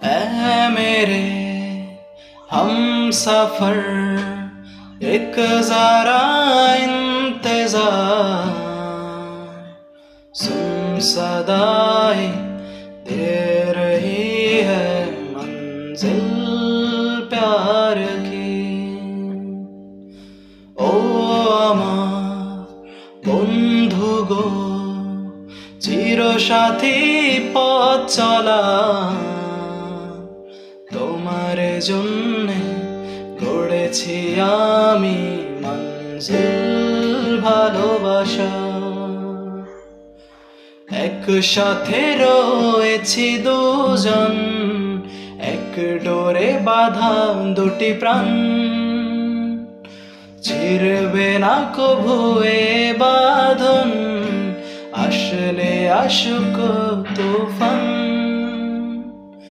ऐ मेरे हम सफर एक जरा इंतजार सुन सदाई दे रही है मंजिल प्यार की ओ আমার বন্ধু গো চির সাথী পথ চলা তোমার জন্যে গড়েছি আমি মঞ্জিল ভালোবাসা একসাথে রয়েছি দুজন এক ডোরে বাঁধা দুটি প্রাণ ছিড়বে না কভু এ বাঁধন আসলে আসুক তুফান